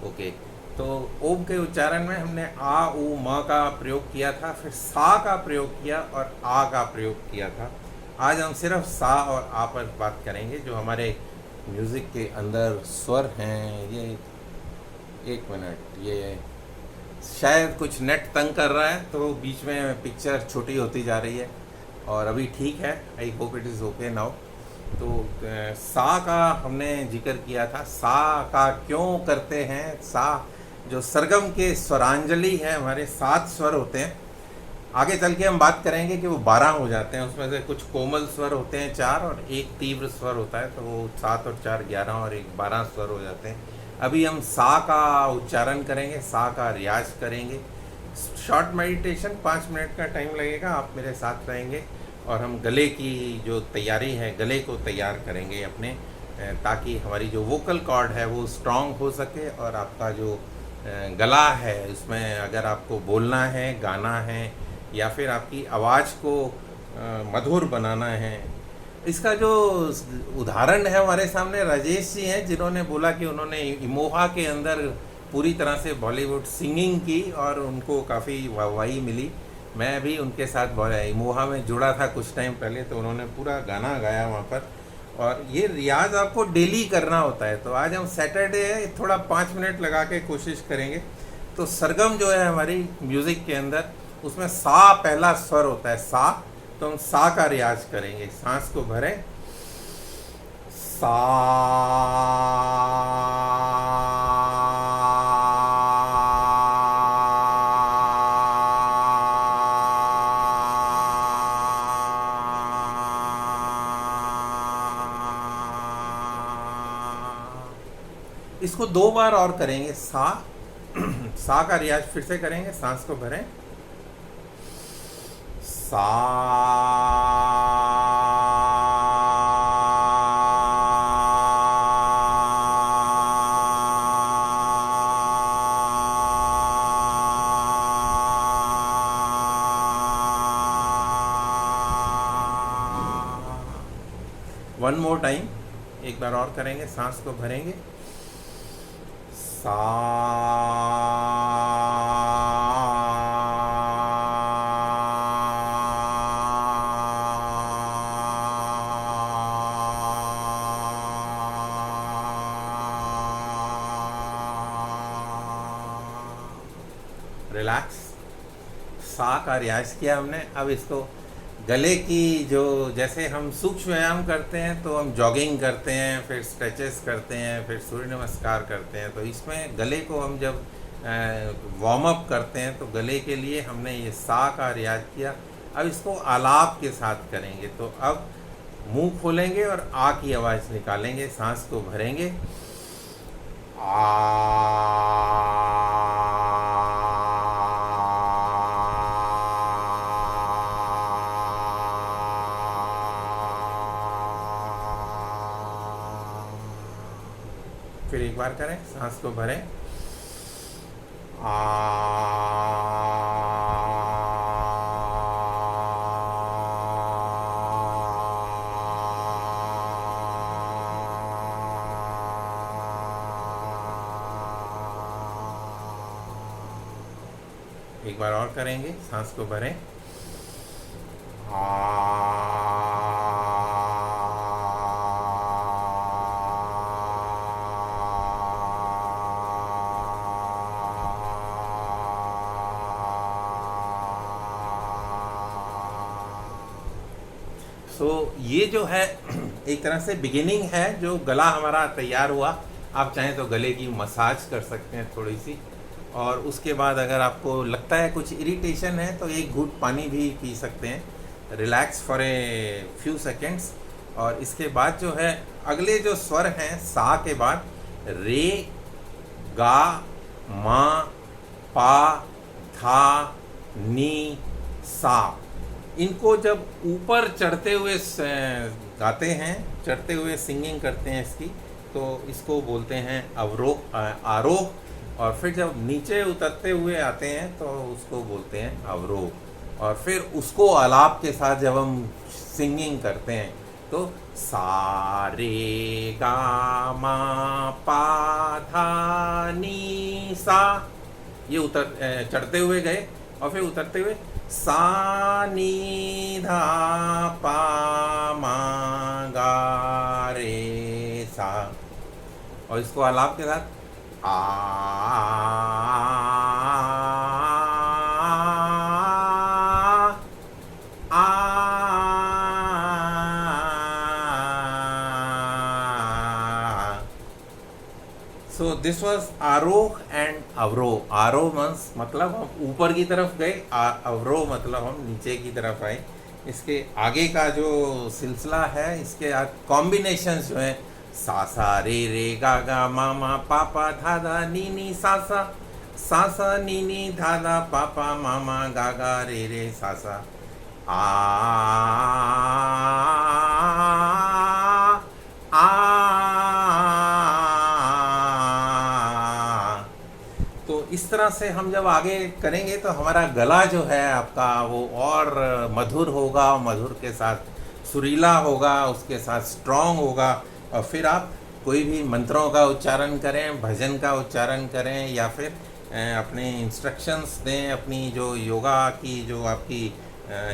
Okay. तो ओम के उच्चारण में हमने आ ऊ म का प्रयोग किया था, फिर सा का प्रयोग किया और आ का प्रयोग किया था। आज हम सिर्फ सा और आ पर बात करेंगे, जो हमारे म्यूज़िक के अंदर स्वर हैं। ये एक मिनट, ये शायद कुछ नेट तंग कर रहा है, तो बीच में पिक्चर छोटी होती जा रही है, और अभी ठीक है। I hope it is okay now. तो सा का हमने जिक्र किया था। सा का क्यों करते हैं? सा जो सरगम के स्वरांजलि है, हमारे 7 स्वर होते हैं। आगे चल के हम बात करेंगे कि वो 12 हो जाते हैं। उसमें से कुछ कोमल स्वर होते हैं 4, और एक तीव्र स्वर होता है, तो वो 7 और 4 11 और एक 12 स्वर हो जाते हैं। अभी हम सा का उच्चारण करेंगे, सा का रियाज करेंगे। शॉर्ट मेडिटेशन, 5 मिनट का टाइम लगेगा। आप मेरे साथ रहेंगे और हम गले की जो तैयारी है, गले को तैयार करेंगे अपने, ताकि हमारी जो वोकल कॉर्ड है वो स्ट्रांग हो सके, और आपका जो गला है उसमें अगर आपको बोलना है, गाना है, या फिर आपकी आवाज़ को मधुर बनाना है। इसका जो उदाहरण है हमारे सामने, राजेश जी हैं, जिन्होंने बोला कि उन्होंने इमोहा के अंदर पूरी तरह से बॉलीवुड सिंगिंग की और उनको काफ़ी वाहवाही मिली। मैं भी उनके साथ इमोहा में जुड़ा था कुछ टाइम पहले, तो उन्होंने पूरा गाना गाया वहाँ पर। और ये रियाज आपको डेली करना होता है। तो आज हम सैटरडे है, थोड़ा 5 मिनट लगा के कोशिश करेंगे। तो सरगम जो है हमारी म्यूज़िक के अंदर, उसमें सा पहला स्वर होता है, सा। तो हम सा का रियाज करेंगे। सांस को भरें, सा। इसको 2 बार और करेंगे, सा। सा का रियाज फिर से करेंगे। सांस को भरें, सा। वन मोर टाइम, एक बार और करेंगे। सांस को भरेंगे, सा। रिलैक्स। सा का रियाज किया हमने। अब इसको गले की जो, जैसे हम सूक्ष्म व्यायाम करते हैं तो हम जॉगिंग करते हैं, फिर स्ट्रेचेस करते हैं, फिर सूर्य नमस्कार करते हैं, तो इसमें गले को हम जब वार्म अप करते हैं तो गले के लिए हमने ये सा का रियाज किया। अब इसको आलाप के साथ करेंगे। तो अब मुंह खोलेंगे और आ की आवाज़ निकालेंगे। सांस को भरेंगे, फिर एक बार करें। सांस को भरें, एक बार और करेंगे। सांस को भरें, ये जो है एक तरह से बिगिनिंग है, जो गला हमारा तैयार हुआ। आप चाहें तो गले की मसाज कर सकते हैं थोड़ी सी, और उसके बाद अगर आपको लगता है कुछ इरिटेशन है तो एक घूंट पानी भी पी सकते हैं। Relax for a few seconds. और इसके बाद जो है अगले जो स्वर हैं, सा के बाद रे, गा, मा, पा, था, नी, सा। इनको जब ऊपर चढ़ते हुए गाते हैं, चढ़ते हुए सिंगिंग करते हैं इसकी, तो इसको बोलते हैं अवरोह, आरोह। और फिर जब नीचे उतरते हुए आते हैं तो उसको बोलते हैं अवरोह। और फिर उसको आलाप के साथ जब हम सिंगिंग करते हैं तो सा रे गा मा पा धा नी सा, ये उतर चढ़ते हुए गए और फिर उतरते हुए सा नी धा पा मा गा रे सा, और इसको आलाप के साथ आ सो दिस वॉज आरोह एंड अवरोह। आरोह मतलब हम ऊपर की तरफ गए, अवरोह मतलब हम नीचे की तरफ आए। इसके आगे का जो सिलसिला है, इसके कॉम्बिनेशन जो है सा सा रे गा मा पा धा धा नी सा सा नी धा धा पा मा गा रे सा सा आ तो इस तरह से हम जब आगे करेंगे तो हमारा गला जो है आपका वो और मधुर होगा, मधुर के साथ सुरीला होगा, उसके साथ स्ट्रॉन्ग होगा। और फिर आप कोई भी मंत्रों का उच्चारण करें, भजन का उच्चारण करें, या फिर अपने इंस्ट्रक्शंस दें, अपनी जो योगा की जो आपकी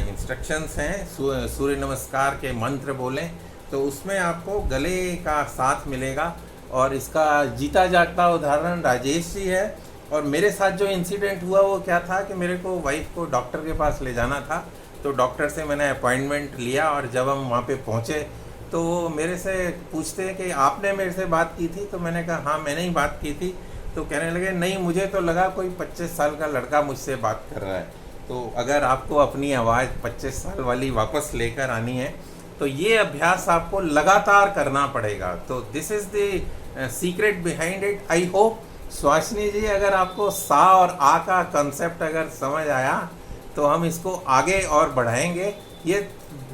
इंस्ट्रक्शंस हैं, सूर्य नमस्कार के मंत्र बोलें, तो उसमें आपको गले का साथ मिलेगा। और इसका जीता जागता उदाहरण राजेश जी है। और मेरे साथ जो इंसिडेंट हुआ वो क्या था कि मेरे को वाइफ को डॉक्टर के पास ले जाना था, तो डॉक्टर से मैंने अपॉइंटमेंट लिया, और जब हम वहाँ पे पहुँचे तो वो मेरे से पूछते हैं कि आपने मेरे से बात की थी? तो मैंने कहा हाँ मैंने ही बात की थी। तो कहने लगे नहीं, मुझे तो लगा कोई 25 साल का लड़का मुझसे बात कर रहा है। तो अगर आपको अपनी आवाज़ 25 साल वाली वापस लेकर आनी है तो ये अभ्यास आपको लगातार करना पड़ेगा। तो this is the secret behind it. I hope Suhasini ji, अगर आपको सा और आ का कंसेप्ट अगर समझ आया तो हम इसको आगे और बढ़ाएंगे। ये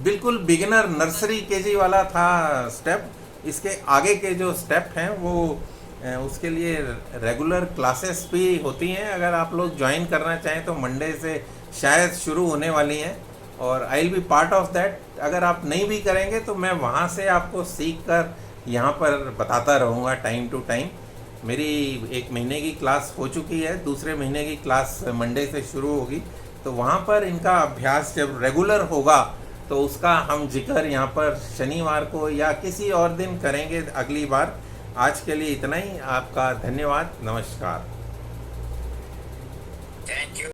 बिल्कुल बिगिनर नर्सरी केजी वाला था स्टेप। इसके आगे के जो स्टेप हैं वो उसके लिए रेगुलर क्लासेस भी होती हैं। अगर आप लोग ज्वाइन करना चाहें तो मंडे से शायद शुरू होने वाली हैं, और I will be part of that. अगर आप नहीं भी करेंगे तो मैं वहाँ से आपको सीख कर यहाँ पर बताता रहूँगा टाइम टू टाइम। मेरी 1 महीने की क्लास हो चुकी है, दूसरे महीने की क्लास मंडे से शुरू होगी। तो वहाँ पर इनका अभ्यास जब रेगुलर होगा तो उसका हम जिक्र यहाँ पर शनिवार को या किसी और दिन करेंगे अगली बार। आज के लिए इतना ही। आपका धन्यवाद। नमस्कार। Thank you.